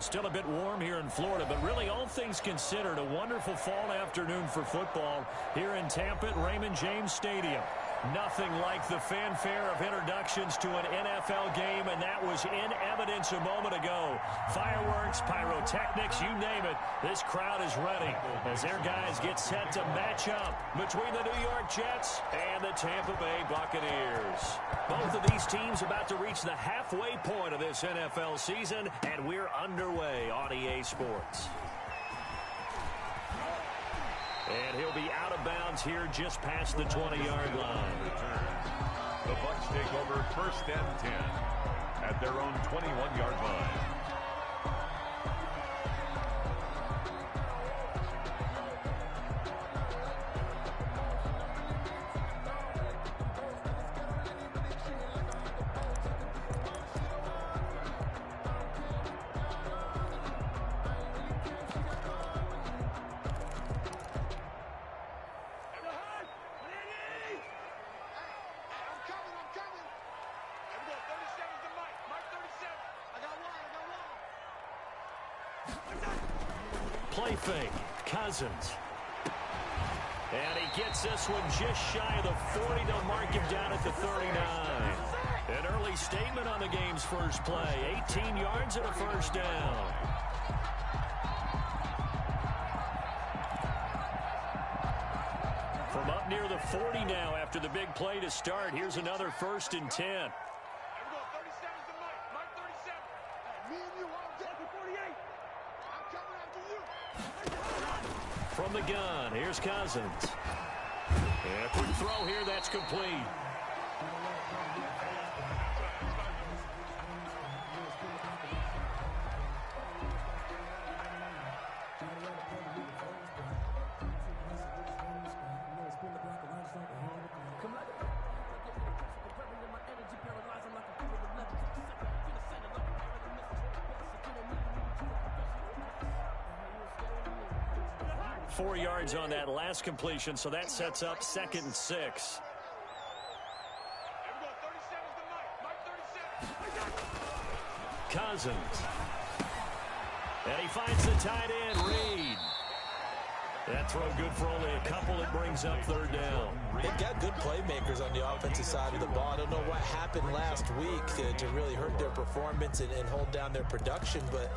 still a bit warm here in Florida, but really all things considered, a wonderful fall afternoon for football here in Tampa at Raymond James Stadium. Nothing like the fanfare of introductions to an NFL game, and that was in evidence a moment ago. Fireworks, pyrotechnics, you name it, this crowd is ready as their guys get set to match up between the New York Jets and the Tampa Bay Buccaneers. Both of these teams about to reach the halfway point of this NFL season, and we're underway on EA Sports. And he'll be out of bounds here just past the 20-yard line. The Bucs take over 1st and 10 at their own 21-yard line. Play fake, Cousins. And he gets this one just shy of the 40. They'll mark him down at the 39. An early statement on the game's first play. 18 yards and a first down. From up near the 40 now after the big play to start. Here's another 1st and 10. From the gun, here's Cousins. And quick throw here, that's complete. Four yards on that last completion, so that sets up 2nd and 6. Cousins. And he finds the tight end, Reed. That throw good for only a couple. It brings up 3rd down. They've got good playmakers on the offensive side of the ball. I don't know what happened last week to really hurt their performance and hold down their production, but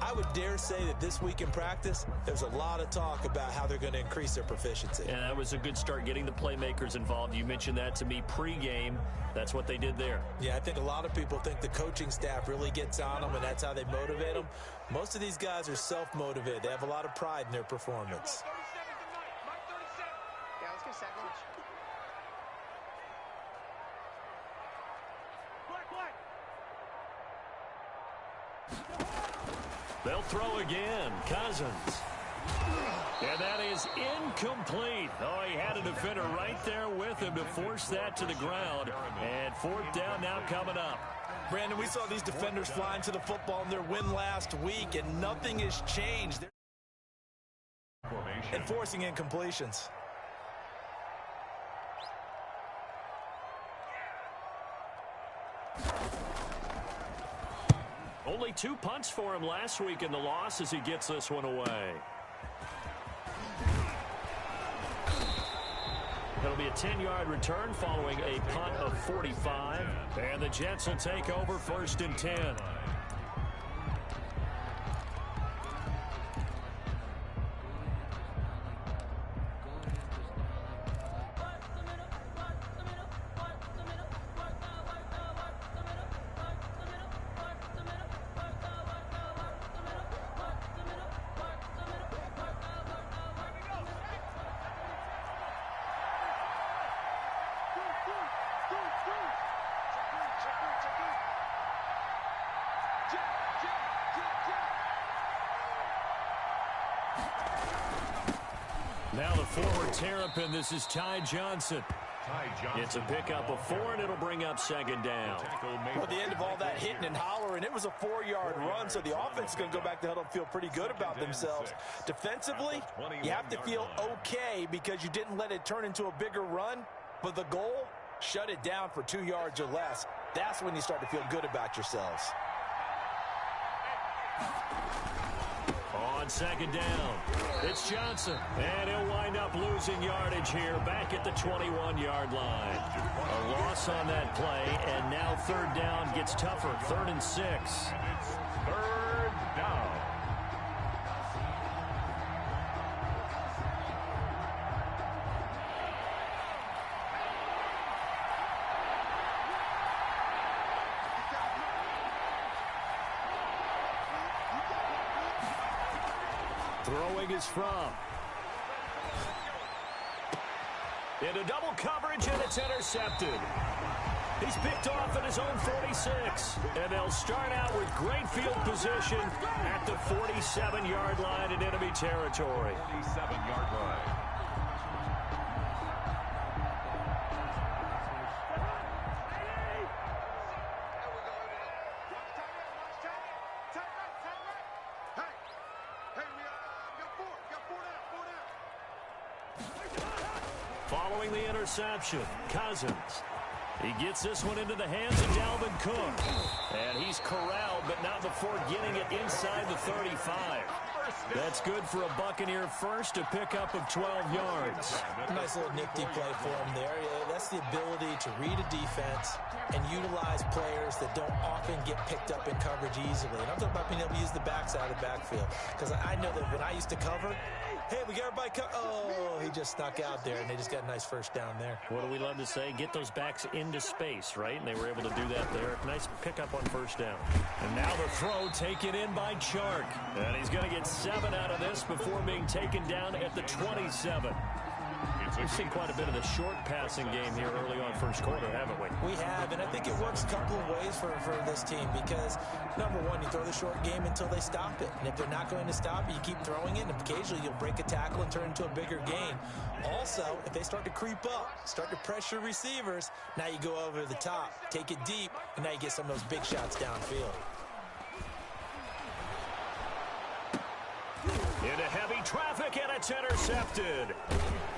I would dare say that this week in practice, there's a lot of talk about how they're going to increase their proficiency. And that was a good start, getting the playmakers involved. You mentioned that to me pregame. That's what they did there. Yeah, I think a lot of people think the coaching staff really gets on them, and that's how they motivate them. Most of these guys are self-motivated. They have a lot of pride in their performance. Yeah, let's get second. They'll throw again. Cousins. And that is incomplete. Oh, he had a defender right there with him to force that to the ground. And 4th down now coming up. Brandon, we saw these defenders flying to the football in their win last week, and nothing has changed. They're enforcing incompletions. Only 2 punts for him last week in the loss as he gets this one away. It'll be a 10-yard return following a punt of 45. And the Jets will take over 1st and 10. Now the forward Terrapin, this is Ty Johnson. It's a pickup of 4, and it'll bring up 2nd down. Well, at the end of all that hitting and hollering, it was a 4-yard run, so the offense is going to go back to huddle and feel pretty good about themselves. Defensively, you have to feel okay because you didn't let it turn into a bigger run, but the goal, shut it down for 2 yards or less. That's when you start to feel good about yourselves. On second down, it's Johnson. And he'll wind up losing yardage here back at the 21-yard line. A loss on that play, and now third down gets tougher. 3rd and 6. And it's third down. Throwing is from. Into double coverage, and it's intercepted. He's picked off at his own 46. And they'll start out with great field position at the 47-yard line in enemy territory. 47-yard line. Following the interception, Cousins. He gets this one into the hands of Dalvin Cook. And he's corralled, but not before getting it inside the 35. That's good for a Buccaneer first, a pickup of 12 yards. Nice little nifty play for him there. That's the ability to read a defense and utilize players that don't often get picked up in coverage easily. And I'm talking about being able to use the backside of the backfield. Because I know that when I used to cover, hey, we got everybody oh, he just snuck out there, and they just got a nice first down there. What do we love to say? Get those backs into space, right? And they were able to do that there. Nice pickup on first down. And now the throw taken in by Chark. And he's going to get 7 out of this before being taken down at the 27. We've seen quite a bit of the short passing game here early on first quarter, haven't we? We have, and I think it works a couple of ways for this team because, number one, you throw the short game until they stop it. And if they're not going to stop it, you keep throwing it, and occasionally you'll break a tackle and turn it into a bigger gain. Also, if they start to creep up, start to pressure receivers, now you go over the top, take it deep, and now you get some of those big shots downfield. Into heavy traffic, and it's intercepted.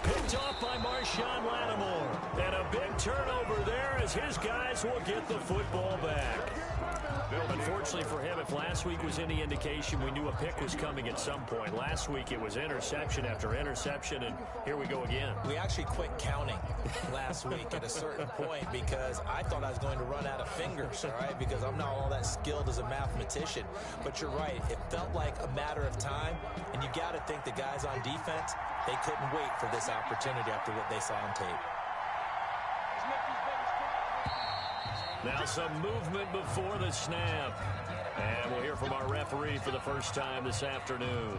Picked off by Marshawn Lattimore. And a big turnover there as his guys will get the football back. Unfortunately for him, if last week was any indication, we knew a pick was coming at some point. Last week it was interception after interception, and here we go again. We actually quit counting last week at a certain point because I thought I was going to run out of fingers, all right, because I'm not all that skilled as a mathematician. But you're right, it felt like a matter of time, and you got to think the guys on defense, they couldn't wait for this opportunity after what they saw on tape. Now some movement before the snap. And we'll hear from our referee for the first time this afternoon.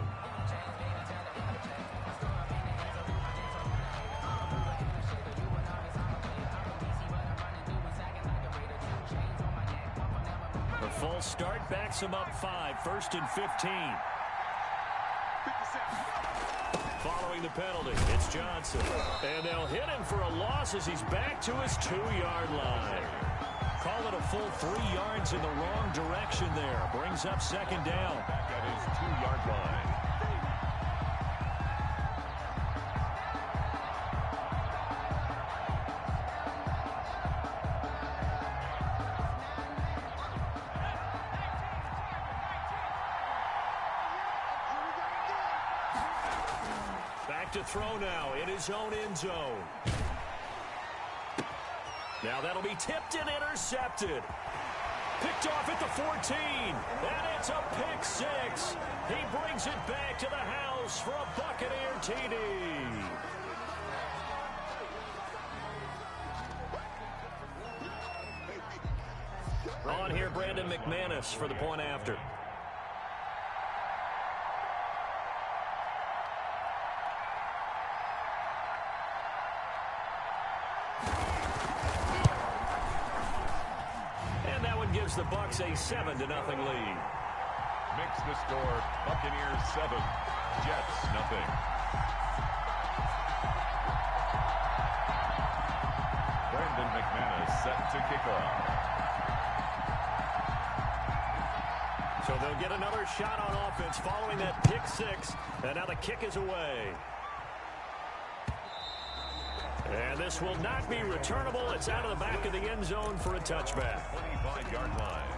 The false start backs him up 5, 1st and 15. Following the penalty, it's Johnson. And they'll hit him for a loss as he's back to his 2-yard line. Call it a full 3 yards in the wrong direction there. Brings up second down. Back at his 2-yard line. Back to throw now in his own end zone. Now that'll be tipped and intercepted. Picked off at the 14. And it's a pick 6. He brings it back to the house for a Buccaneer TD. On here, Brandon McManus for the point after. Gives the Bucs a 7-0 lead. Makes the score Buccaneers 7, Jets 0. Brandon McManus set to kick off. So they'll get another shot on offense following that pick 6, and now the kick is away. And this will not be returnable. It's out of the back of the end zone for a touchback. 25-yard line.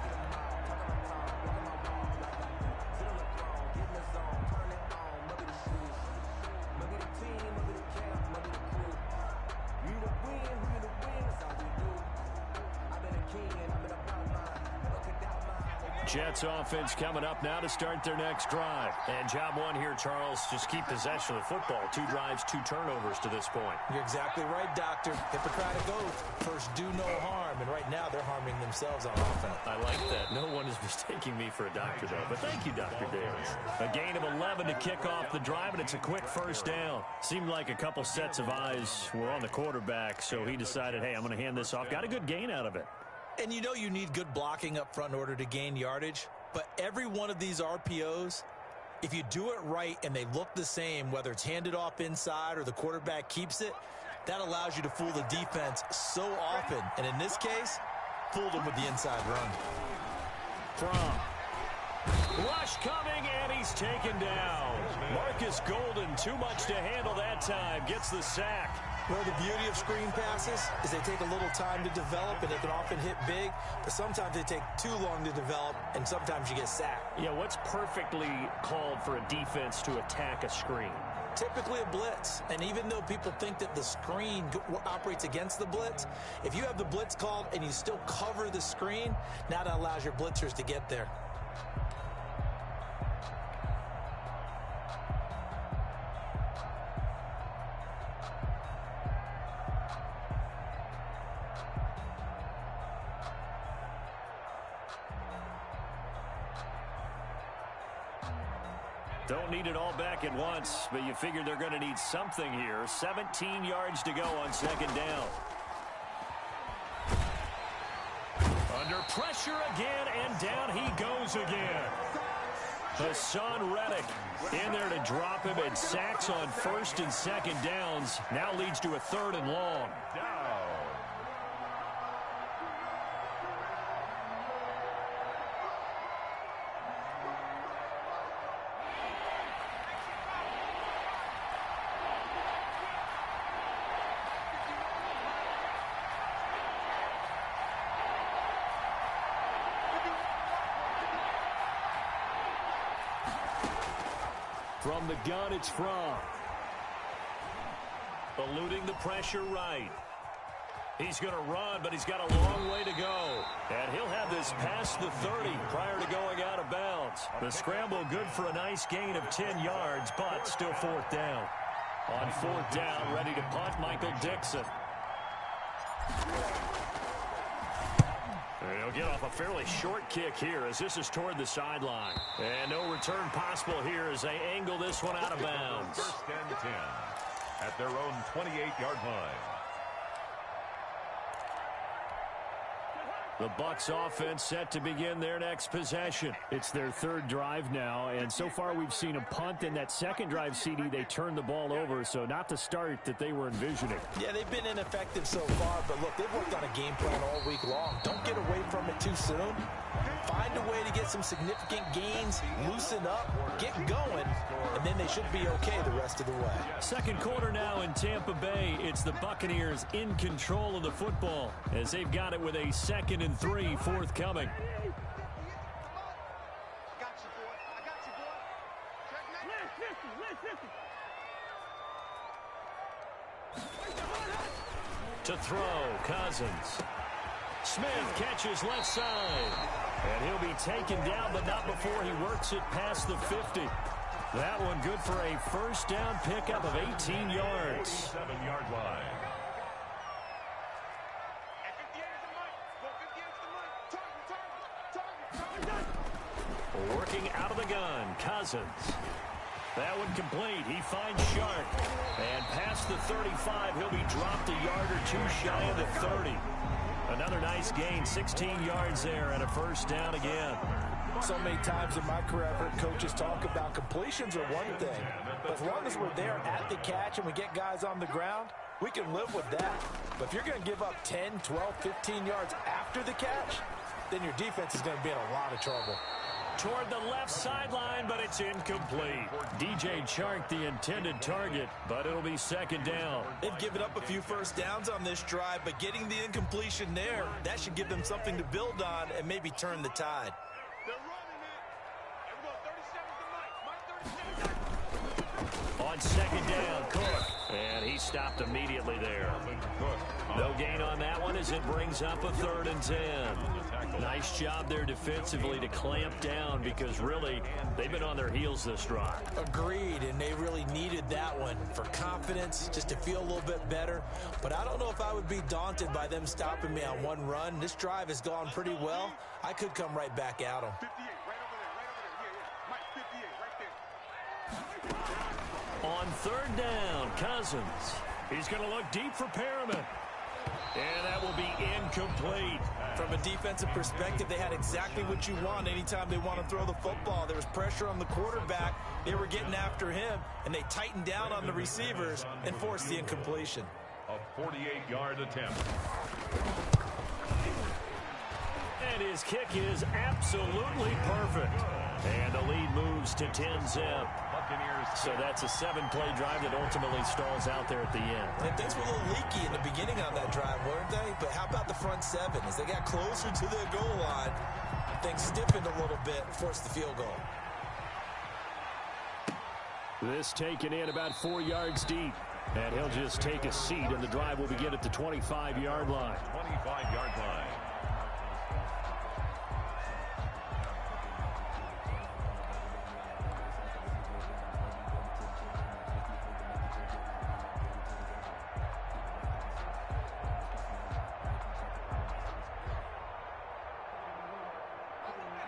Jets offense coming up now to start their next drive. And job one here, Charles, just keep possession of the football. 2 drives, 2 turnovers to this point. You're exactly right, Doctor. Hippocratic oath. First, do no harm. And right now, they're harming themselves on offense. I like that. No one is mistaking me for a doctor, though. But thank you, Dr. Davis. A gain of 11 to kick off the drive, and it's a quick first down. Seemed like a couple sets of eyes were on the quarterback, so he decided, hey, I'm going to hand this off. Got a good gain out of it. And you know you need good blocking up front in order to gain yardage. But every one of these RPOs, if you do it right and they look the same, whether it's handed off inside or the quarterback keeps it, that allows you to fool the defense so often. And in this case, fooled them with the inside run. Rush coming, and he's taken down. Marcus Golden, too much to handle that time, gets the sack. Well, the beauty of screen passes is they take a little time to develop, and they can often hit big, but sometimes they take too long to develop, and sometimes you get sacked. Yeah, what's perfectly called for a defense to attack a screen? Typically a blitz, and even though people think that the screen operates against the blitz, if you have the blitz called and you still cover the screen, now that allows your blitzers to get there. Don't need it all back at once, but you figure they're going to need something here. 17 yards to go on second down. Under pressure again, and down he goes again. Hassan Reddick in there to drop him, and sacks on first and second downs. Now leads to a 3rd and long. From the gun, it's Fromm. Eluding the pressure right. He's going to run, but he's got a long way to go. And he'll have this past the 30 prior to going out of bounds. The scramble good for a nice gain of 10 yards, but still 4th down. On 4th down, ready to punt, Michael Dixon. He'll get off a fairly short kick here as this is toward the sideline. And no return possible here as they angle this one out of bounds. 1st and 10 at their own 28-yard line. The Bucs offense set to begin their next possession. It's their 3rd drive now, and so far we've seen a punt. In that 2nd drive, CD, they turned the ball over, so not the start that they were envisioning. Yeah, they've been ineffective so far, but look, they've worked on a game plan all week long. Don't get away from it too soon. Find a way to get some significant gains, loosen up, get going, and then they should be okay the rest of the way. Second quarter now in Tampa Bay. It's the Buccaneers in control of the football as they've got it with a 2nd and 3 forthcoming. To throw, Cousins. Smith catches left side. And he'll be taken down, but not before he works it past the 50. That one good for a 1st down pickup of 18 yards. 7-yard line. Working out of the gun, Cousins. That one complete. He finds Sharp. And past the 35, he'll be dropped a yard or 2 shy of the 30. Another nice gain, 16 yards there, and a 1st down again. So many times in my career, I've heard coaches talk about completions are one thing. But as long as we're there at the catch and we get guys on the ground, we can live with that. But if you're going to give up 10, 12, 15 yards after the catch, then your defense is going to be in a lot of trouble. Toward the left sideline, but it's incomplete. DJ Chark, the intended target, but it'll be 2nd down. They've given up a few 1st downs on this drive, but getting the incompletion there, that should give them something to build on and maybe turn the tide. On 2nd down, Cook. And he stopped immediately there. No gain on that one as it brings up a 3rd and 10. Nice job there defensively to clamp down because really they've been on their heels this drive. Agreed, and they really needed that one for confidence, just to feel a little bit better. But I don't know if I would be daunted by them stopping me on one run. This drive has gone pretty well. I could come right back at them. 58, right over there. Yeah, Mike, 58, right there. On 3rd down, Cousins. He's going to look deep for Perriman. And that will be incomplete. From a defensive perspective, they had exactly what you want anytime they want to throw the football. There was pressure on the quarterback. They were getting after him, and they tightened down on the receivers and forced the incompletion. A 48-yard attempt. And his kick is absolutely perfect. And the lead moves to 10-zip. So that's a 7-play drive that ultimately stalls out there at the end. And things were a little leaky in the beginning on that drive, weren't they? But how about the front 7? As they got closer to the goal line, things stiffened a little bit, forced the field goal. This taken in about 4 yards deep. And he'll just take a seat, and the drive will begin at the 25-yard line. 25-yard line.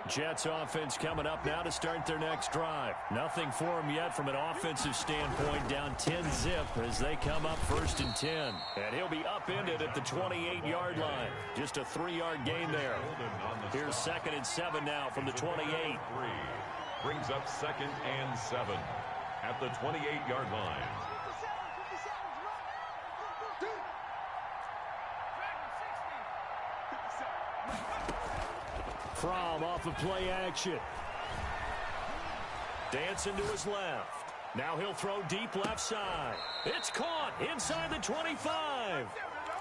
Jets offense coming up now to start their next drive. Nothing for them yet from an offensive standpoint, down 10-zip as they come up 1st and 10. And he'll be upended at the 28-yard line. Just a 3-yard gain there. Here's 2nd and 7 now from the 28. Brings up 2nd and 7 at the 28-yard line. From off of play action. Dancing to his left. Now he'll throw deep left side. It's caught inside the 25.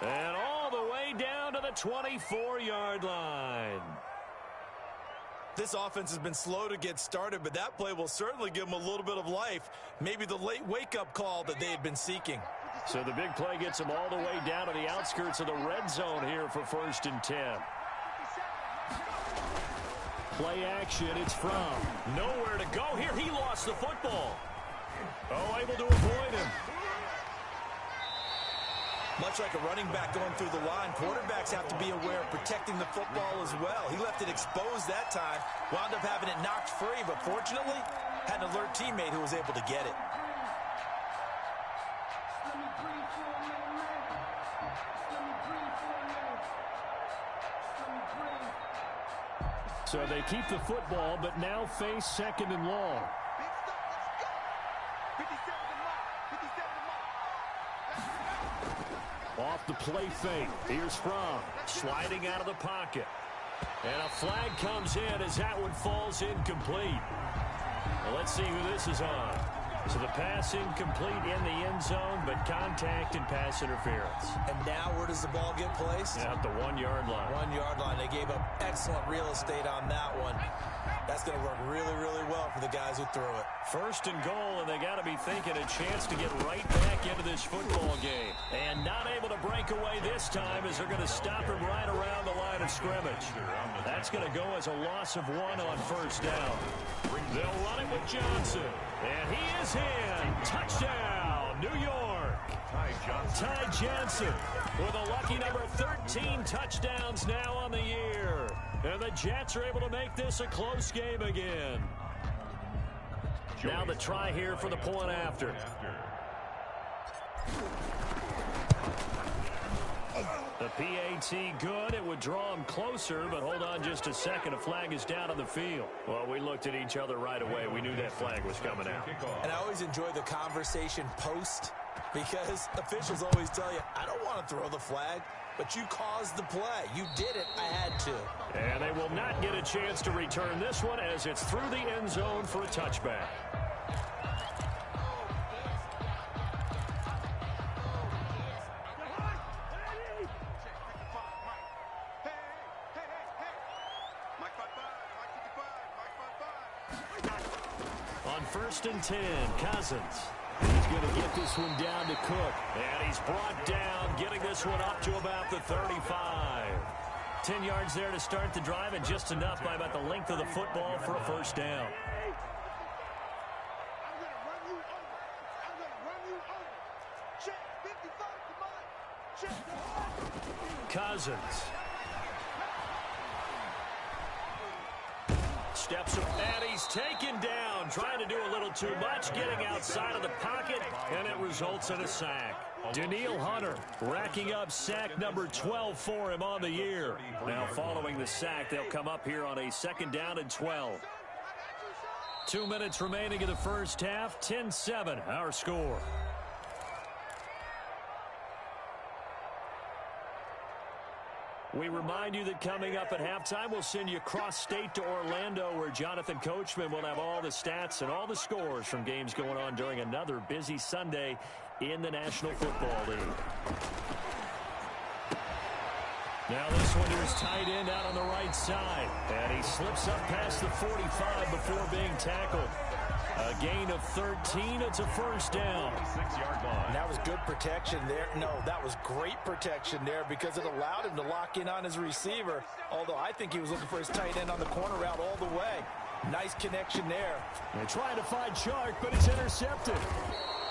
And all the way down to the 24-yard line. This offense has been slow to get started, but that play will certainly give them a little bit of life. Maybe the late wake-up call that they had been seeking. So the big play gets them all the way down to the outskirts of the red zone here for 1st and 10. Play action, it's from. Nowhere to go here. He lost the football. Oh, able to avoid him. Much like a running back going through the line, quarterbacks have to be aware of protecting the football as well. He left it exposed that time, wound up having it knocked free, but fortunately, had an alert teammate who was able to get it. So they keep the football, but now face 2nd and long. Off the play fake. Here's From. Sliding out of the pocket. And a flag comes in as that one falls incomplete. Well, let's see who this is on. So the pass incomplete in the end zone, but contact and pass interference. And now where does the ball get placed? At the 1-yard line. 1-yard line. They gave up excellent real estate on that one. That's going to work really, really well for the guys who threw it. 1st and goal, and they got to be thinking a chance to get right back into this football game. And not able to break away this time as they're going to stop him right around the line of scrimmage. That's going to go as a loss of 1 on 1st down. They'll run it with Johnson. And he is in. Touchdown, New York. Ty Johnson with a lucky number 13 touchdowns now on the year. And the Jets are able to make this a close game again. Now the try here for the point after. The PAT good. It would draw him closer, but hold on just a second. A flag is down on the field. Well, we looked at each other right away. We knew that flag was coming out. And I always enjoy the conversation post because officials always tell you, I don't want to throw the flag, but you caused the play. You did it. I had to. And they will not get a chance to return this one as it's through the end zone for a touchback. On 1st and 10, Cousins. He's going to get this one down to Cook. And he's brought down, getting this one up to about the 35. 10 yards there to start the drive, and just enough by about the length of the football for a first down. Cousins. Steps up, and he's taken down, trying to do a little too much, getting outside of the pocket, and it results in a sack. Daniil Hunter racking up sack number 12 for him on the year. Now following the sack, they'll come up here on a 2nd down and 12. 2 minutes remaining in the first half, 10-7 our score. We remind you that coming up at halftime, we'll send you cross-state to Orlando, where Jonathan Coachman will have all the stats and all the scores from games going on during another busy Sunday in the National Football League. Now this one to his tight end out on the right side. And he slips up past the 45 before being tackled. A gain of 13. It's a first down. 6-yard line. That was good protection there. No, that was great protection there because it allowed him to lock in on his receiver. Although I think he was looking for his tight end on the corner route all the way. Nice connection there. They're trying to find Chark, but it's intercepted.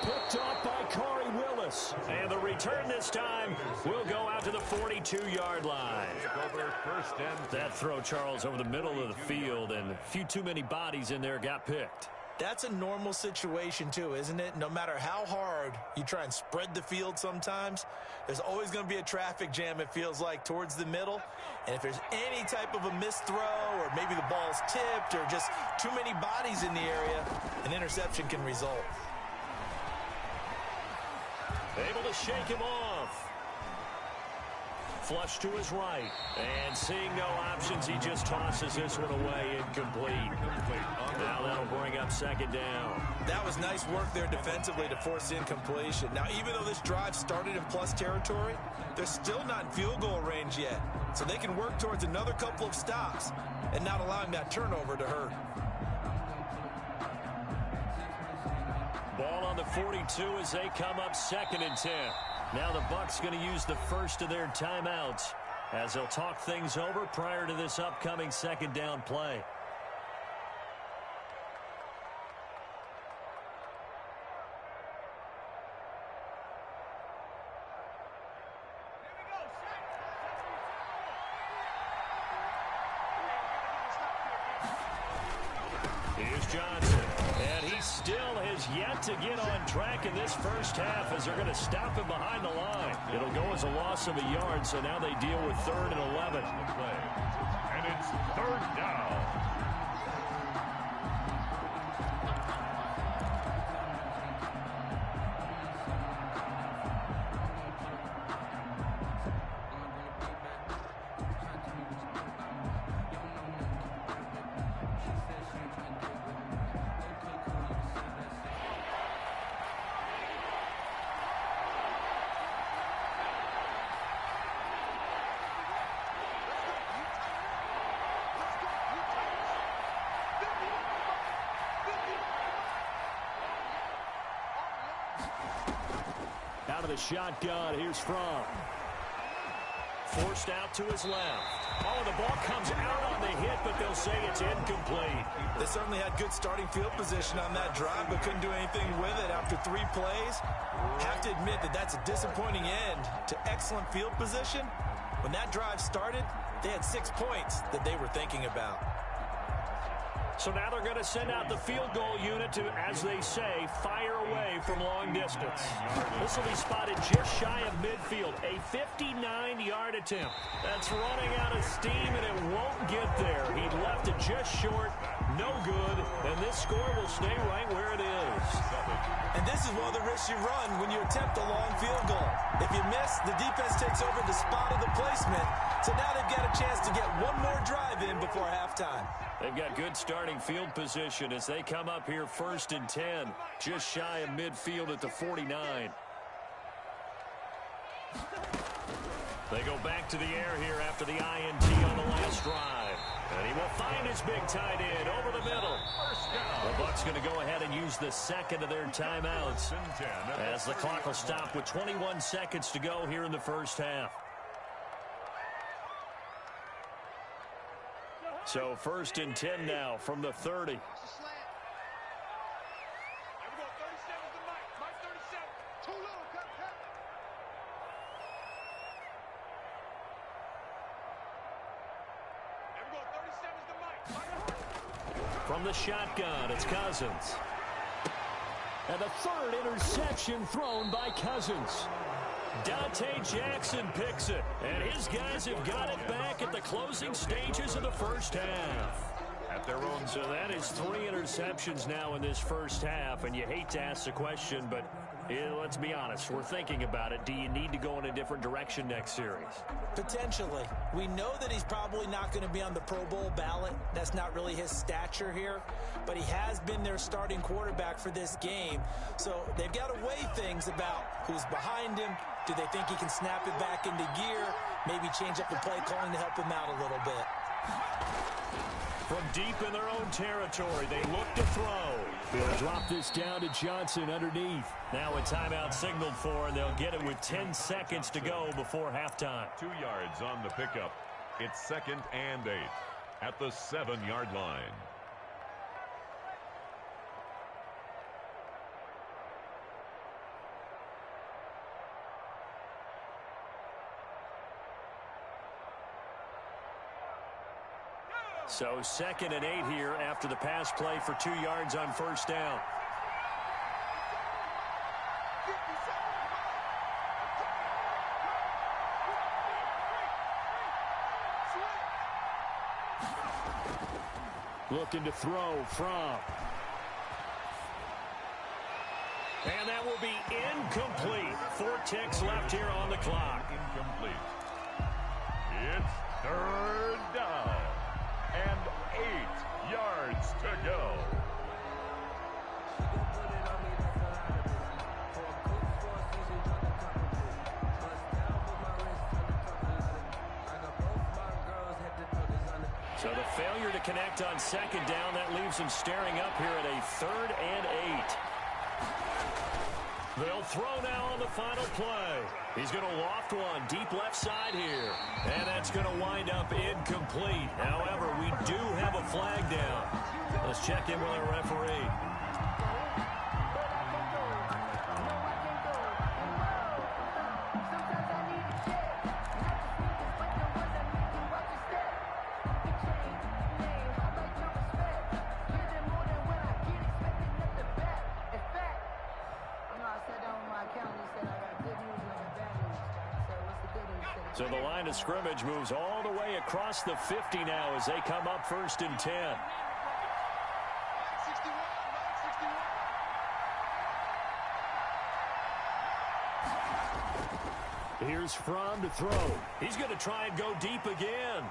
Picked off by Corey Willis. And the return this time will go out to the 42-yard line. Over first and 10. That throw, Charles, over the middle of the field, and a few too many bodies in there got picked. That's a normal situation, too, isn't it? No matter how hard you try and spread the field sometimes, there's always going to be a traffic jam, it feels like, towards the middle. And if there's any type of a missed throw or maybe the ball's tipped or just too many bodies in the area, an interception can result. Able to shake him off. Flush to his right. And seeing no options, he just tosses this one away, incomplete. Now that'll bring up 2nd down. That was nice work there defensively to force incompletion. Now, even though this drive started in plus territory, they're still not in field goal range yet. So they can work towards another couple of stops and not allowing that turnover to hurt. Ball on the 42 as they come up 2nd and 10. Now the Bucs going to use the first of their timeouts as they'll talk things over prior to this upcoming 2nd down play. Here's Johnson, and he still has yet to get on track in this first half as they're going to stop him behind the line. It'll go as a loss of a yard, so now they deal with 3rd and 11. And it's 3rd down. Out of the shotgun, here's Fromm. Forced out to his left. Oh, the ball comes out on the hit, but they'll say it's incomplete. They certainly had good starting field position on that drive, but couldn't do anything with it after 3 plays. Have to admit that that's a disappointing end to excellent field position. When that drive started, they had 6 points that they were thinking about. So now they're going to send out the field goal unit to, as they say, fire away from long distance. This will be spotted just shy of midfield. A 59-yard attempt. That's running out of steam, and it won't get there. He left it just short. No good. And this score will stay right where it is. And this is one of the risks you run when you attempt a long field goal. If you miss, the defense takes over the spot of the placement. So now they've got a chance to get one more drive in before halftime. They've got good starting field position as they come up here 1st and 10, just shy of midfield at the 49. They go back to the air here after the INT on the last drive. And he will find his big tight end over the middle. The Bucs going to go ahead and use the second of their timeouts as the clock will stop with 21 seconds to go here in the first half. So 1st and 10 now from the 30. From the shotgun, it's Cousins. And the third interception thrown by Cousins. Dante Jackson picks it, and his guys have got it back at the closing stages of the first half. At their own. So that is 3 interceptions now in this first half, and you hate to ask the question, but let's be honest, we're thinking about it. Do you need to go in a different direction next series? Potentially. We know that he's probably not going to be on the Pro Bowl ballot. That's not really his stature here, but he has been their starting quarterback for this game. So they've got to weigh things about who's behind him. Do they think he can snap it back into gear? Maybe change up the play calling to help him out a little bit. From deep in their own territory, they look to throw. They'll drop this down to Johnson underneath. Now a timeout signaled for, and they'll get it with 10 seconds to go before halftime. 2 yards on the pickup. It's 2nd and 8 at the 7-yard line. So 2nd and 8 here after the pass play for 2 yards on first down. Looking to throw from. And that will be incomplete. 4 ticks left here on the clock. Incomplete. It's 3rd down. And 8 yards to go. So the failure to connect on 2nd down, that leaves them staring up here at a 3rd and 8. They'll throw now on the final play. He's going to loft one deep left side here. And that's going to wind up incomplete. However, we do have a flag down. Let's check in with our referee. So the line of scrimmage moves all the way across the 50 now as they come up 1st and 10. Here's Fromm to throw. He's going to try and go deep again.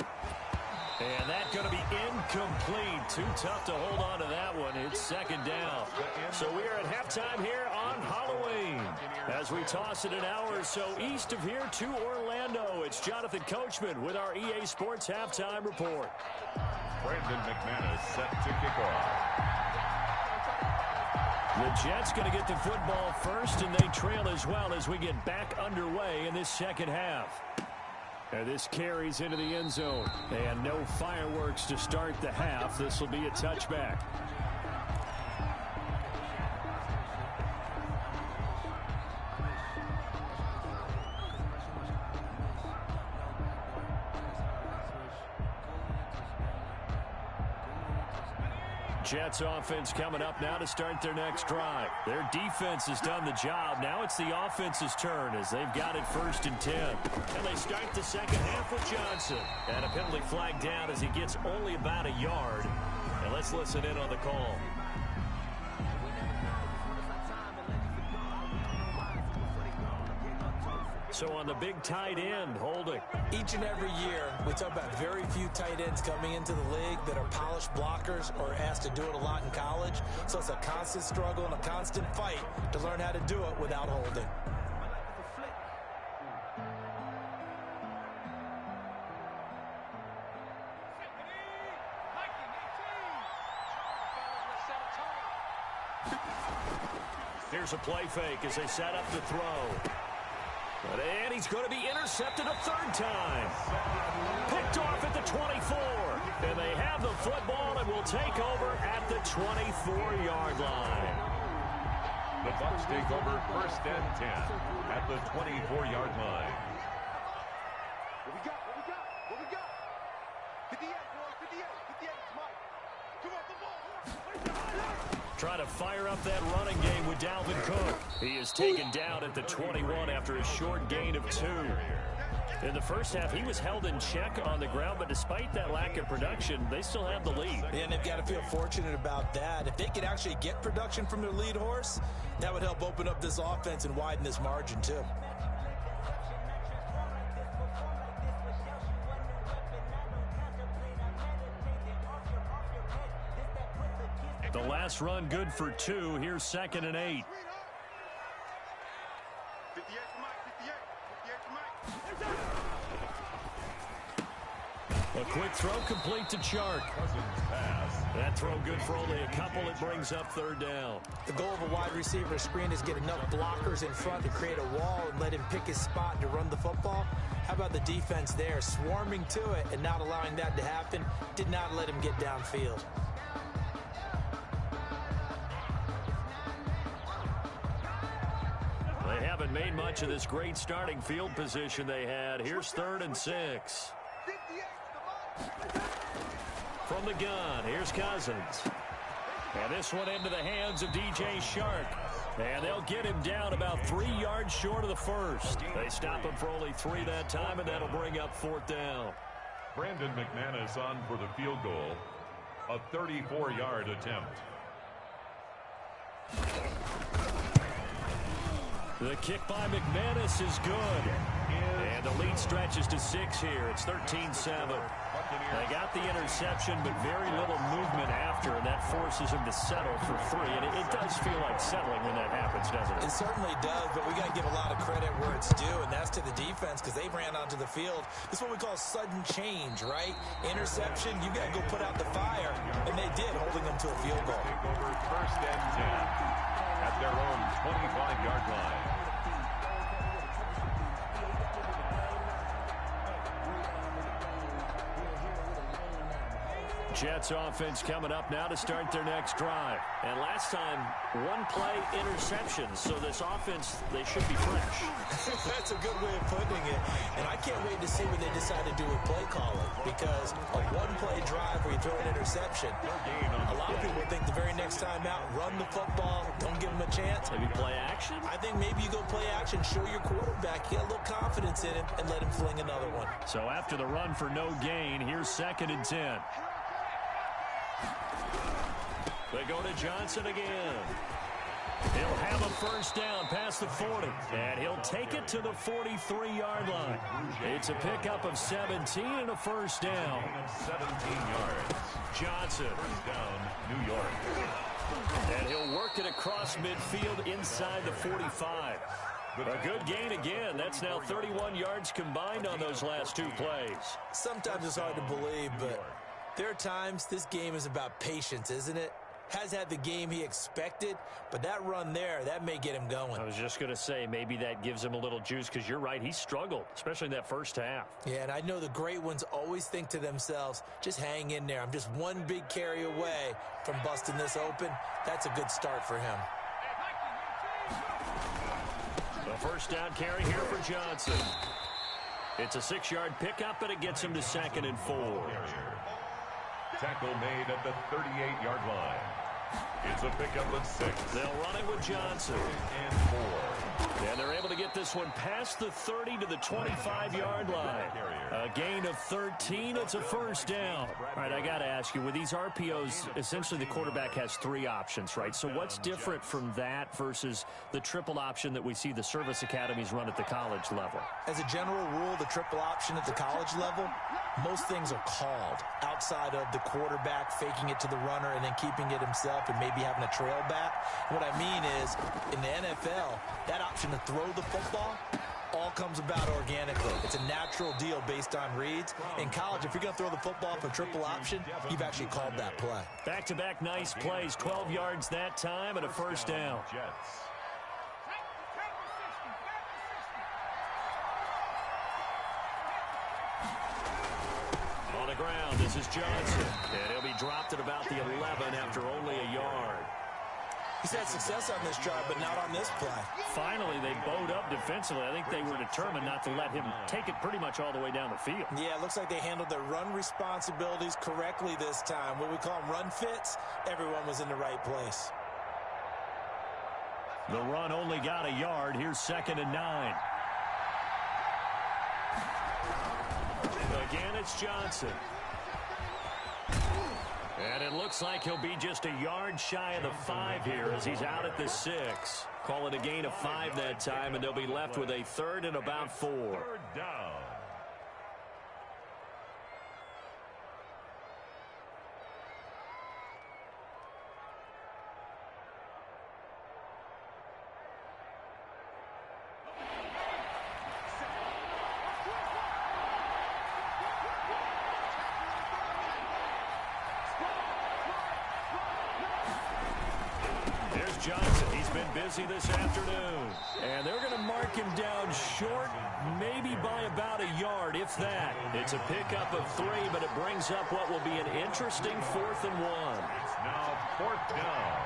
And that's going to be incomplete. Too tough to hold on to that one. It's 2nd down. So we are at halftime here on Halloween. As we toss it an hour or so east of here to Orlando, it's Jonathan Coachman with our EA Sports Halftime Report. Brandon McManus set to kick off. The Jets going to get the football first, and they trail as well as we get back underway in this second half. And this carries into the end zone. And no fireworks to start the half. This will be a touchback. Jets offense coming up now to start their next drive. Their defense has done the job. Now it's the offense's turn as they've got it 1st and 10. And they start the second half with Johnson. And a penalty flag down as he gets only about a yard. And let's listen in on the call. So on the big tight end, holding. Each and every year, we talk about very few tight ends coming into the league that are polished blockers or asked to do it a lot in college. So it's a constant struggle and a constant fight to learn how to do it without holding. Here's a play fake as they set up to throw. And he's going to be intercepted a third time. Picked off at the 24. And they have the football and will take over at the 24-yard line. The Bucs take over first and 10 at the 24-yard line. What we got? What we got? What we got? 58, boys. 58. 58. Mike. Come on, the ball. Trying to fire up that running game with Dalvin Cook. He is taken down at the 21 after a short gain of 2. In the first half, he was held in check on the ground, but despite that lack of production, they still have the lead. And they've got to feel fortunate about that. If they could actually get production from their lead horse, that would help open up this offense and widen this margin, too. The last run good for 2. Here's 2nd and 8. 58 for Mike. 58 for Mike. A quick throw complete to Chark. That throw good for only a couple. It brings up 3rd down. The goal of a wide receiver screen is get enough blockers in front to create a wall and let him pick his spot to run the football. How about the defense there, swarming to it and not allowing that to happen? Did not let him get downfield. They haven't made much of this great starting field position they had. Here's 3rd and 6. From the gun, here's Cousins. And this one into the hands of DJ Chark. And they'll get him down about 3 yards short of the first. They stop him for only 3 that time, and that'll bring up 4th down. Brandon McManus on for the field goal. A 34-yard attempt. The kick by McManus is good. And the lead stretches to 6 here. It's 13-7. They got the interception, but very little movement after, and that forces him to settle for 3. And it does feel like settling when that happens, doesn't it? It certainly does, but we got to give a lot of credit where it's due, and that's to the defense because they ran onto the field. This is what we call sudden change, right? Interception, you got to go put out the fire, and they did, holding them to a field goal. Take over first and 10 at their own 25-yard line. Jets offense coming up now to start their next drive. And last time, 1-play interceptions. So this offense, they should be fresh. That's a good way of putting it. And I can't wait to see what they decide to do with play calling. Because a 1-play drive where you throw an interception, a lot of people think the very next time out, run the football, don't give them a chance. Maybe play action? I think maybe you go play action, show your quarterback, get a little confidence in him, and let him fling another one. So after the run for no gain, here's 2nd and 10. They go to Johnson again. He'll have a first down past the 40. And he'll take it to the 43-yard line. It's a pickup of 17 and a first down. 17 yards. Johnson. First down, New York. And he'll work it across midfield inside the 45. A good gain again. That's now 31 yards combined on those last 2 plays. Sometimes it's hard to believe, but there are times this game is about patience, isn't it? Has had the game he expected, but that run there, that may get him going. I was just going to say, maybe that gives him a little juice, because you're right, he struggled, especially in that first half. Yeah, and I know the great ones always think to themselves, just hang in there. I'm just one big carry away from busting this open. That's a good start for him. The first down carry here for Johnson. It's a 6-yard pickup, and it gets him to 2nd and 4. Tackle made at the 38-yard line. It's a pickup of 6. They'll run it with Johnson. And 4. And they're able to get this one past the 30 to the 25-yard line. A gain of 13. It's a first down. All right, I got to ask you, with these RPOs, essentially the quarterback has 3 options, right? So what's different from that versus the triple option that we see the service academies run at the college level? As a general rule, the triple option at the college level, most things are called outside of the quarterback faking it to the runner and then keeping it himself and maybe having a trail back. What I mean is, in the NFL, that option to throw the football all comes about organically. It's a natural deal based on reads. In college, if you're going to throw the football for triple option, you've actually called that play. Back-to-back nice plays, 12 yards that time and a first down. On the ground, this is Johnson. And he'll be dropped at about the 11 after only a yard. He's had success on this drive, but not on this play. Finally, they bowed up defensively. I think they were determined not to let him take it pretty much all the way down the field. Yeah, it looks like they handled their run responsibilities correctly this time. What we call them run fits, everyone was in the right place. The run only got a yard. Here's 2nd and 9. Again, it's Johnson. And it looks like he'll be just a yard shy of the 5 here as he's out at the 6. Call it a gain of 5 that time, and they'll be left with a 3rd and about 4. 3rd down. Johnson, he's been busy this afternoon. And they're going to mark him down short, maybe by about a yard, if that. It's a pickup of 3, but it brings up what will be an interesting 4th and 1. It's now 4th down.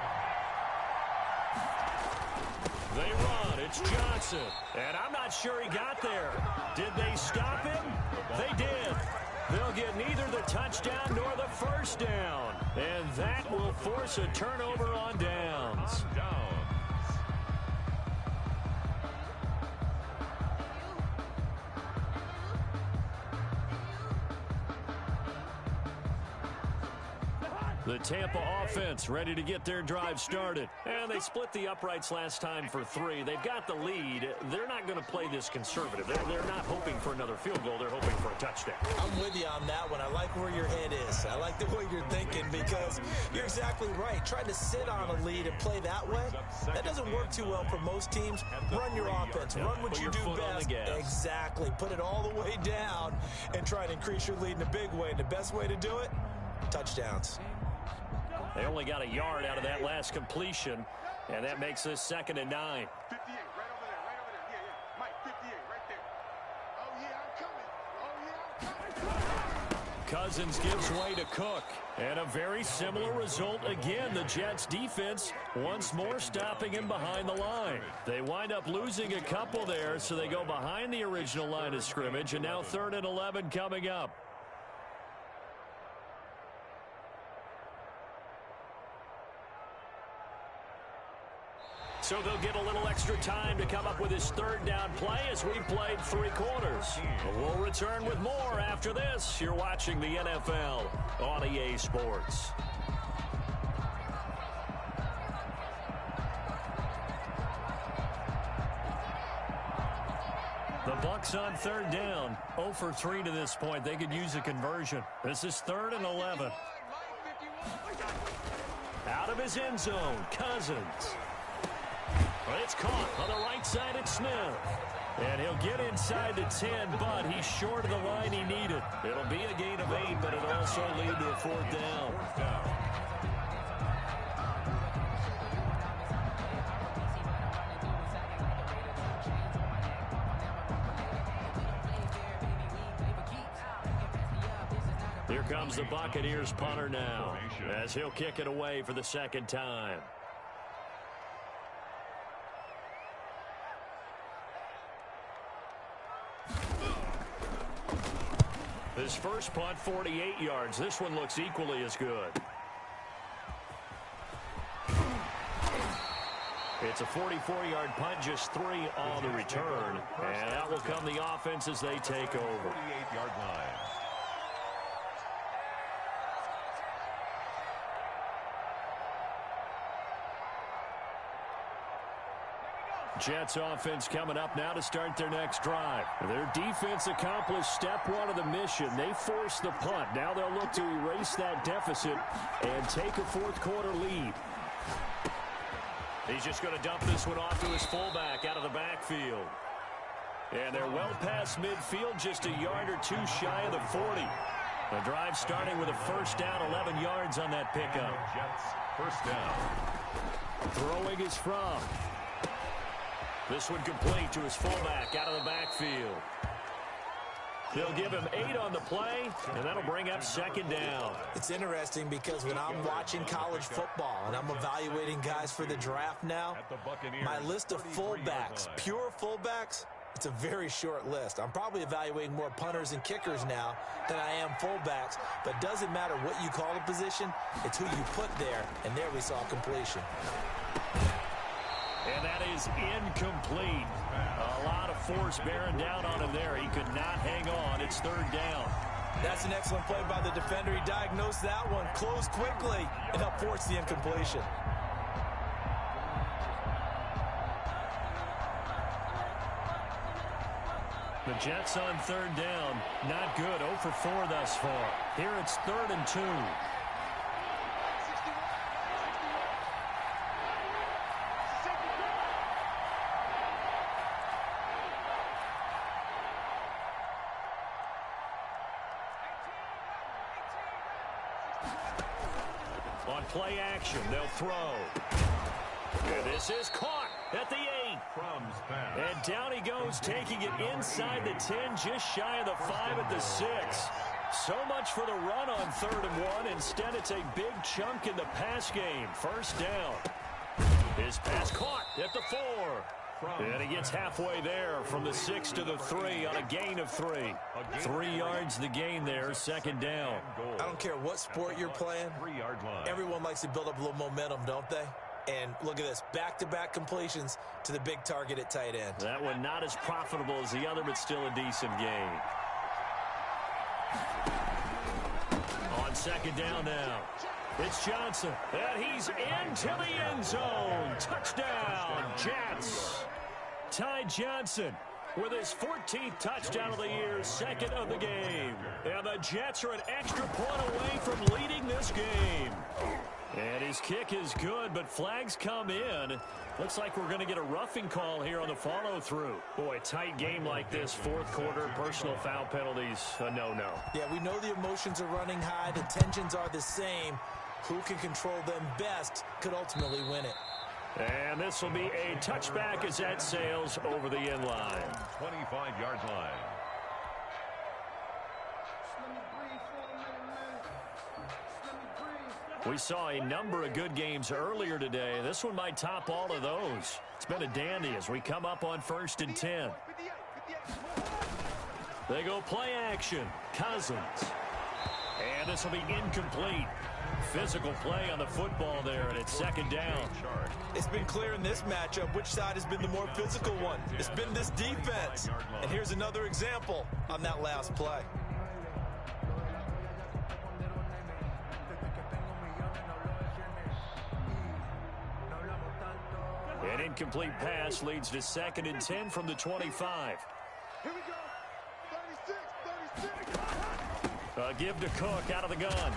They run. It's Johnson. And I'm not sure he got there. Did they stop him? They did. They'll get neither the touchdown nor the first down. And that will force a turnover on downs. The Tampa offense ready to get their drive started. And they split the uprights last time for 3. They've got the lead. They're not going to play this conservative. They're not hoping for another field goal. They're hoping for a touchdown. I'm with you on that one. I like where your head is. I like the way you're thinking because you're exactly right. Trying to sit on a lead and play that way, that doesn't work too well for most teams. Run your offense. Run what you do best. Exactly. Put it all the way down and try to increase your lead in a big way. And the best way to do it, touchdowns. They only got a yard out of that last completion, and that makes this 2nd and 9. 58, right over there, Yeah, Mike, 58, right there. Oh, yeah, I'm coming. Cousins gives way to Cook. And a very similar result again. The Jets defense once more stopping him behind the line. They wind up losing a couple there, so they go behind the original line of scrimmage, and now 3rd and 11 coming up. So they'll get a little extra time to come up with his 3rd down play as we've played 3 quarters. We'll return with more after this. You're watching the NFL on EA Sports. The Bucs on 3rd down. 0 for 3 to this point. They could use a conversion. This is 3rd and 11. Out of his end zone, Cousins. It's caught on the right side at Smith. And he'll get inside the 10, but he's short of the line he needed. It'll be a gain of 8, but it'll also lead to a 4th down. Here comes the Buccaneers punter now, as he'll kick it away for the 2nd time. His first punt, 48 yards. This one looks equally as good. It's a 44-yard punt, just 3 on the return. And that will come the offense as they take over. 48-yard line. Jets offense coming up now to start their next drive. Their defense accomplished step 1 of the mission. They forced the punt. Now they'll look to erase that deficit and take a 4th quarter lead. He's just going to dump this one off to his fullback out of the backfield. And they're well past midfield, just a yard or two shy of the 40. The drive starting with a first down, 11 yards on that pickup. Jets, first down. Throwing is from. This one complete to his fullback out of the backfield. They'll give him 8 on the play, and that'll bring up second down. It's interesting because when I'm watching college football and I'm evaluating guys for the draft now, my list of fullbacks, pure fullbacks, it's a very short list. I'm probably evaluating more punters and kickers now than I am fullbacks, but it doesn't matter what you call a position, it's who you put there, and there we saw completion. And that is incomplete. A lot of force bearing down on him there. He could not hang on. It's third down. That's an excellent play by the defender. He diagnosed that one, closed quickly, and helped force the incompletion. The Jets on third down. Not good. 0 for 4 thus far. Here it's 3rd and 2. On play action, they'll throw. And this is caught at the 8. And down he goes, taking it inside the 10, just shy of the 5 at the 6. So much for the run on 3rd and 1. Instead, it's a big chunk in the pass game. First down. His pass caught at the 4. And he gets halfway there from the 6 to the 3 on a gain of 3. 3 yards the gain there, second down. I don't care what sport you're playing. Everyone likes to build up a little momentum, don't they? And look at this, back-to-back completions to the big target at tight end. That one not as profitable as the other, but still a decent gain. On second down now. It's Johnson, and he's into the end zone. Touchdown, Jets. Ty Johnson with his 14th touchdown of the year, second of the game. And the Jets are an extra point away from leading this game. And his kick is good, but flags come in. Looks like we're going to get a roughing call here on the follow-through. Boy, tight game like this, fourth quarter, personal foul penalties, a no-no. Yeah, we know the emotions are running high. The tensions are the same. Who can control them best could ultimately win it. And this will be a touchback as that sails over the end line. 25-yard line. We saw a number of good games earlier today. This one might top all of those. It's been a dandy as we come up on 1st and 10. They go play action. Cousins. And this will be incomplete. Physical play on the football there, and it's second down. It's been clear in this matchup which side has been the more physical one. It's been this defense. And here's another example on that last play. An incomplete pass leads to 2nd and 10 from the 25. Here we go. 36. Give to Cook out of the gun.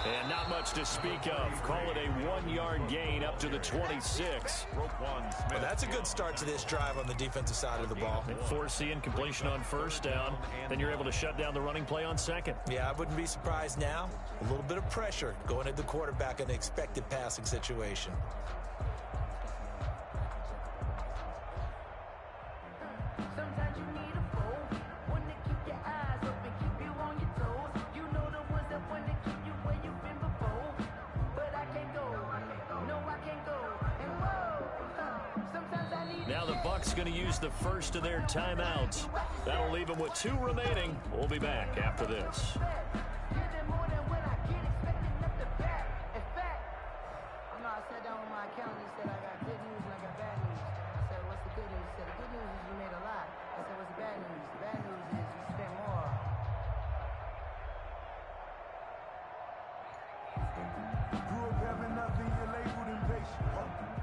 And not much to speak of. Call it a 1-yard gain up to the 26. Well, that's a good start to this drive on the defensive side of the ball. And force the incompletion on first down. Then you're able to shut down the running play on second. Yeah, I wouldn't be surprised now. A little bit of pressure going at the quarterback in the expected passing situation. Sometimes you need a foe, one to keep your eyes open, keep you on your toes. You know the ones that want to keep you where you've been before. But I can't go, no I can't go. And whoa, sometimes I need. Now the Bucks going to use the first of their timeouts. That'll leave them with 2 remaining. We'll be back after this. I sat down with my accountant and said I got good news and I got bad news. I said, what's the good news? He said, the good news is you made a lot. I said, what's the bad news? The bad news is you spent more. Grew up having nothing, you're labeled impatient.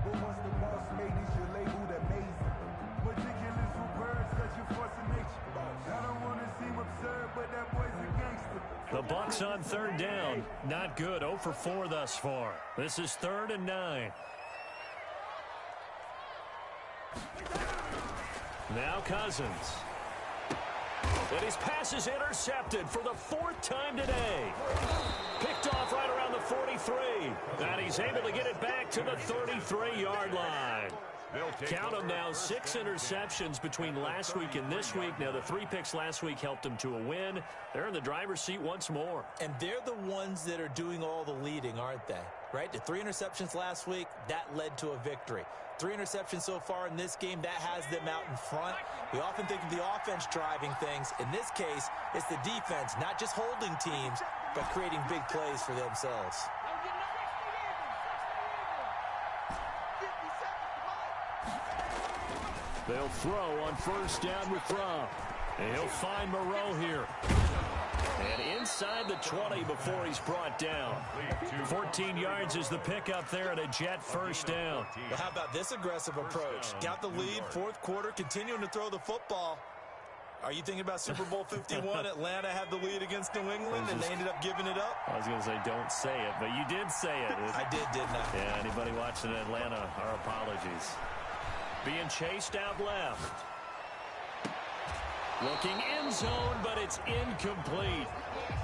But once the boss made it, you're labeled amazing. Meticulous with words, cause you're forcing nature. I don't wanna seem absurd, but that boy's a gangster. The Bucks on third down. Not good. 0 for 4 thus far. This is 3rd and 9. Now Cousins. And his pass is intercepted for the fourth time today. Picked off right around the 43. And he's able to get it back to the 33-yard line. Count them now, 6 interceptions between last week and this week. Now, the 3 picks last week helped them to a win. They're in the driver's seat once more. And they're the ones that are doing all the leading, aren't they? Right? The 3 interceptions last week, that led to a victory. 3 interceptions so far in this game, that has them out in front. We often think of the offense driving things. In this case, it's the defense, not just holding teams, but creating big plays for themselves. They'll throw on first down with Fromm. And he'll find Moreau here. And inside the 20 before he's brought down. 14 yards is the pickup there and a Jet first down. Well, how about this aggressive approach? Got the lead, fourth quarter, continuing to throw the football. Are you thinking about Super Bowl 51? Atlanta had the lead against New England, and they ended up giving it up? I was going to say don't say it, but you did say it. I did, didn't I? Yeah, anybody watching Atlanta, our apologies. Being chased out left. Looking end zone, but it's incomplete.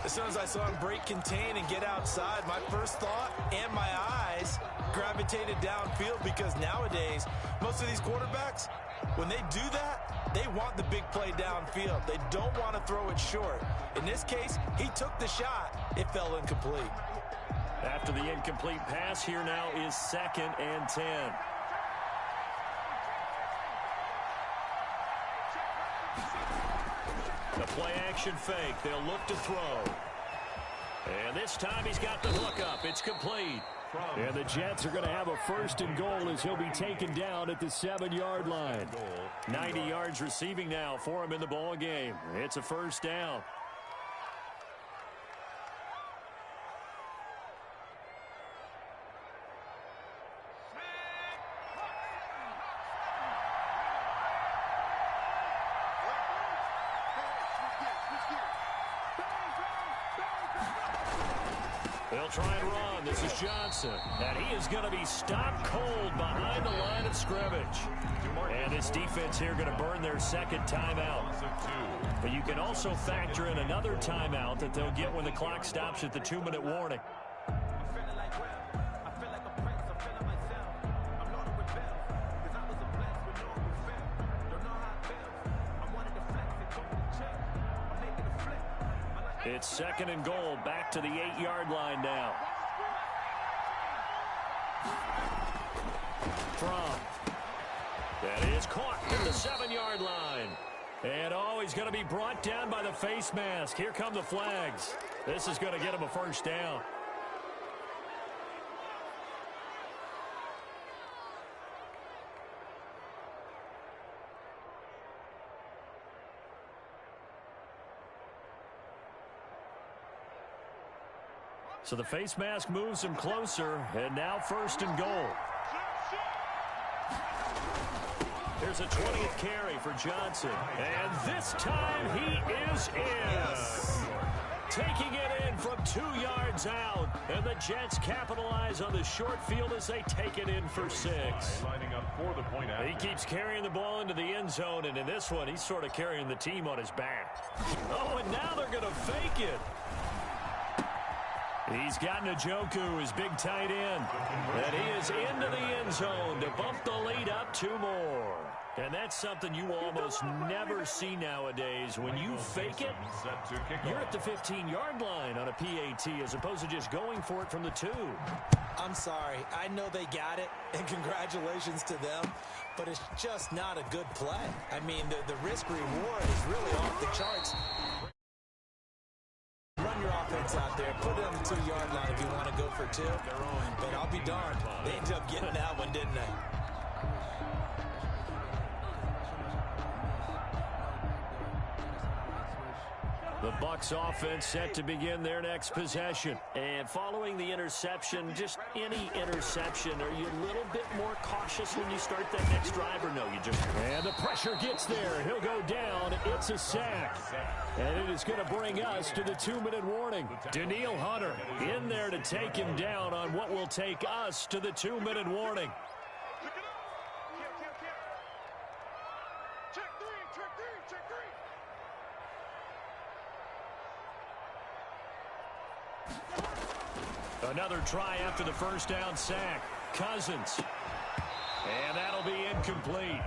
As soon as I saw him break contain and get outside, my first thought and my eyes gravitated downfield, because nowadays, most of these quarterbacks, when they do that, they want the big play downfield. They don't want to throw it short. In this case, he took the shot. It fell incomplete. After the incomplete pass, here now is 2nd and 10. The play-action fake. They'll look to throw. And this time he's got the hook up. It's complete. And the Jets are going to have a 1st and goal as he'll be taken down at the 7-yard line. 90 yards receiving now for him in the ball game. It's a 1st down. They'll try and run. This is Johnson. And he is going to be stopped cold behind the line of scrimmage. And this defense here going to burn their 2nd timeout. But you can also factor in another timeout that they'll get when the clock stops at the 2-minute warning. It's 2nd and goal, back to the 8-yard line now. Fromm. That is caught at the 7-yard line. And he's going to be brought down by the face mask. Here come the flags. This is going to get him a 1st down. So the face mask moves him closer, and now 1st and goal. There's a 20th carry for Johnson, and this time he is in. Taking it in from 2 yards out, and the Jets capitalize on the short field as they take it in for 6. Lining up for the point after. He keeps carrying the ball into the end zone, and in this one, he's sort of carrying the team on his back. Oh, and now they're going to fake it. He's got Njoku, his big tight end. And he is into the end zone to bump the lead up 2 more. And that's something you almost never see nowadays. When you fake it, you're at the 15-yard line on a PAT as opposed to just going for it from the 2. I'm sorry. I know they got it, and congratulations to them, but it's just not a good play. I mean, the risk-reward is really off the charts. Run your offense out there. Put it on the 2-yard line if you want to go for 2. But I'll be darned. They ended up getting that one, didn't they? The Bucs offense set to begin their next possession. And following the interception, just any interception, are you a little bit more cautious when you start that next drive, or no, you just... And the pressure gets there. He'll go down. It's a sack. And it is going to bring us to the 2-minute warning. Danielle Hunter in there to take him down on what will take us to the 2-minute warning. Another try after the first down sack. Cousins. And that'll be incomplete.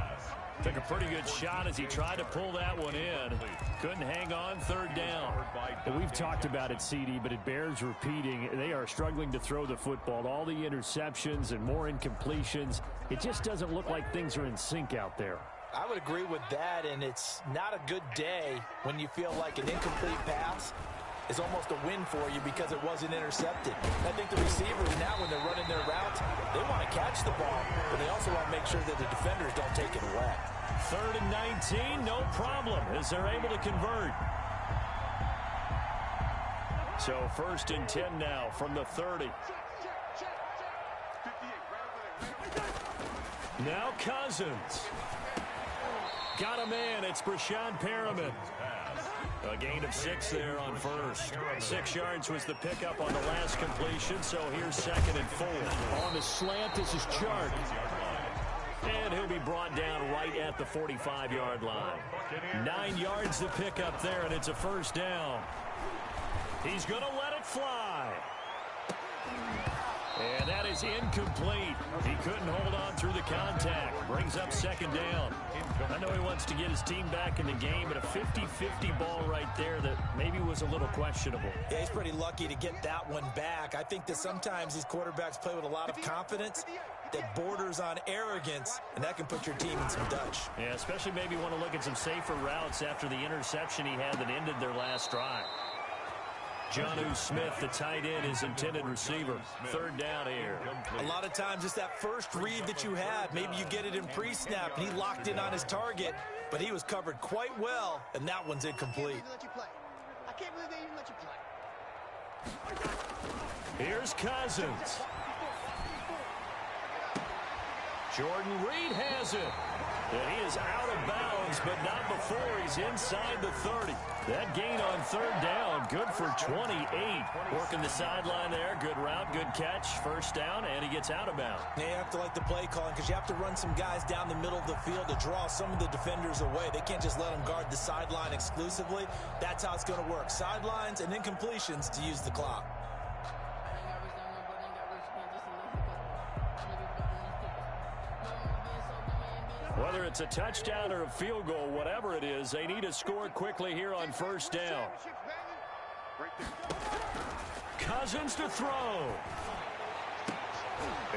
Took a pretty good shot as he tried to pull that one in. Couldn't hang on, third down. And we've talked about it, CD, but it bears repeating. They are struggling to throw the football. All the interceptions and more incompletions. It just doesn't look like things are in sync out there. I would agree with that, and it's not a good day when you feel like an incomplete pass is almost a win for you because it wasn't intercepted. I think the receivers now, when they're running their routes, they want to catch the ball, but they also want to make sure that the defenders don't take it away. 3rd and 19, no problem, as they're able to convert. So 1st and 10 now from the 30. Now Cousins. Got a man. It's Brashad Perriman. A gain of 6 there on first. 6 yards was the pickup on the last completion, so here's 2nd and 4. On the slant, this is Chark. And he'll be brought down right at the 45-yard line. 9 yards to pick up there, and it's a first down. He's going to let it fly. And that is incomplete. He couldn't hold on through the contact. Brings up 2nd down. I know he wants to get his team back in the game, but a 50-50 ball right there that maybe was a little questionable. Yeah, he's pretty lucky to get that one back. I think that sometimes these quarterbacks play with a lot of confidence that borders on arrogance, and that can put your team in some Dutch. Yeah, especially maybe want to look at some safer routes after the interception he had that ended their last drive. Jonnu Smith, the tight end, his intended receiver. 3rd down here. A lot of times it's that first read that you had. Maybe you get it in pre-snap, and he locked in on his target, but he was covered quite well, and that one's incomplete. I can't believe they even let you play. Here's Cousins. Jordan Reed has it. And he is out of bounds, but not before he's inside the 30. That gain on 3rd down, good for 28. Working the sideline there, good route, good catch, first down, and he gets out of bounds. Now you have to like the play calling because you have to run some guys down the middle of the field to draw some of the defenders away. They can't just let them guard the sideline exclusively. That's how it's going to work. Sidelines and incompletions to use the clock. Whether it's a touchdown or a field goal, whatever it is, they need to score quickly here on 1st down. Cousins to throw.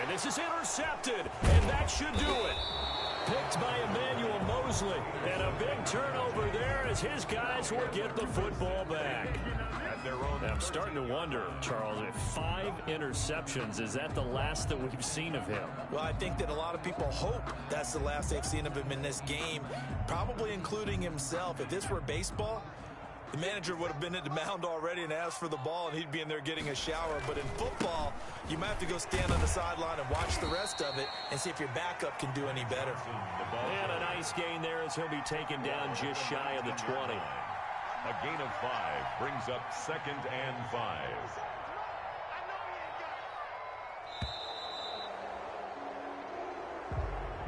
And this is intercepted, and that should do it. Picked by Emmanuel Mosley. And a big turnover there as his guys will get the football back. I'm starting to wonder, Charles, if 5 interceptions, is that the last that we've seen of him? Well, I think that a lot of people hope that's the last they've seen of him in this game, probably including himself. If this were baseball, the manager would have been at the mound already and asked for the ball, and he'd be in there getting a shower. But in football, you might have to go stand on the sideline and watch the rest of it and see if your backup can do any better. And a nice gain there as he'll be taken down just shy of the 20. A gain of 5 brings up 2nd and 5.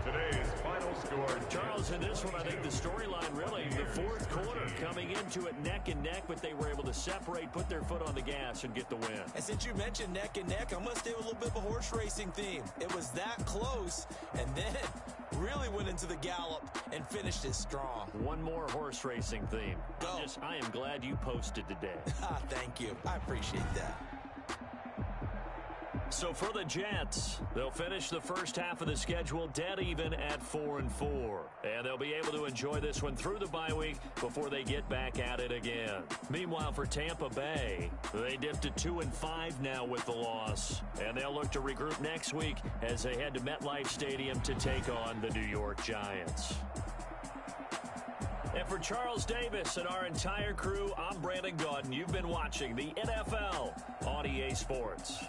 Today's final score. Charles, in this one, I think the storyline really, the 4th quarter, coming into it neck and neck, but they were able to separate, put their foot on the gas, and get the win. And since you mentioned neck and neck, I'm going to stay with a little bit of a horse racing theme. It was that close, and then really went into the gallop and finished it strong. One more horse racing theme. Go. I am glad you posted today. Thank you. I appreciate that. So for the Jets, they'll finish the first half of the schedule dead even at 4-4. And they'll be able to enjoy this one through the bye week before they get back at it again. Meanwhile, for Tampa Bay, they dipped to 2-5 now with the loss. And they'll look to regroup next week as they head to MetLife Stadium to take on the New York Giants. And for Charles Davis and our entire crew, I'm Brandon Gaudin. You've been watching the NFL on EA Sports.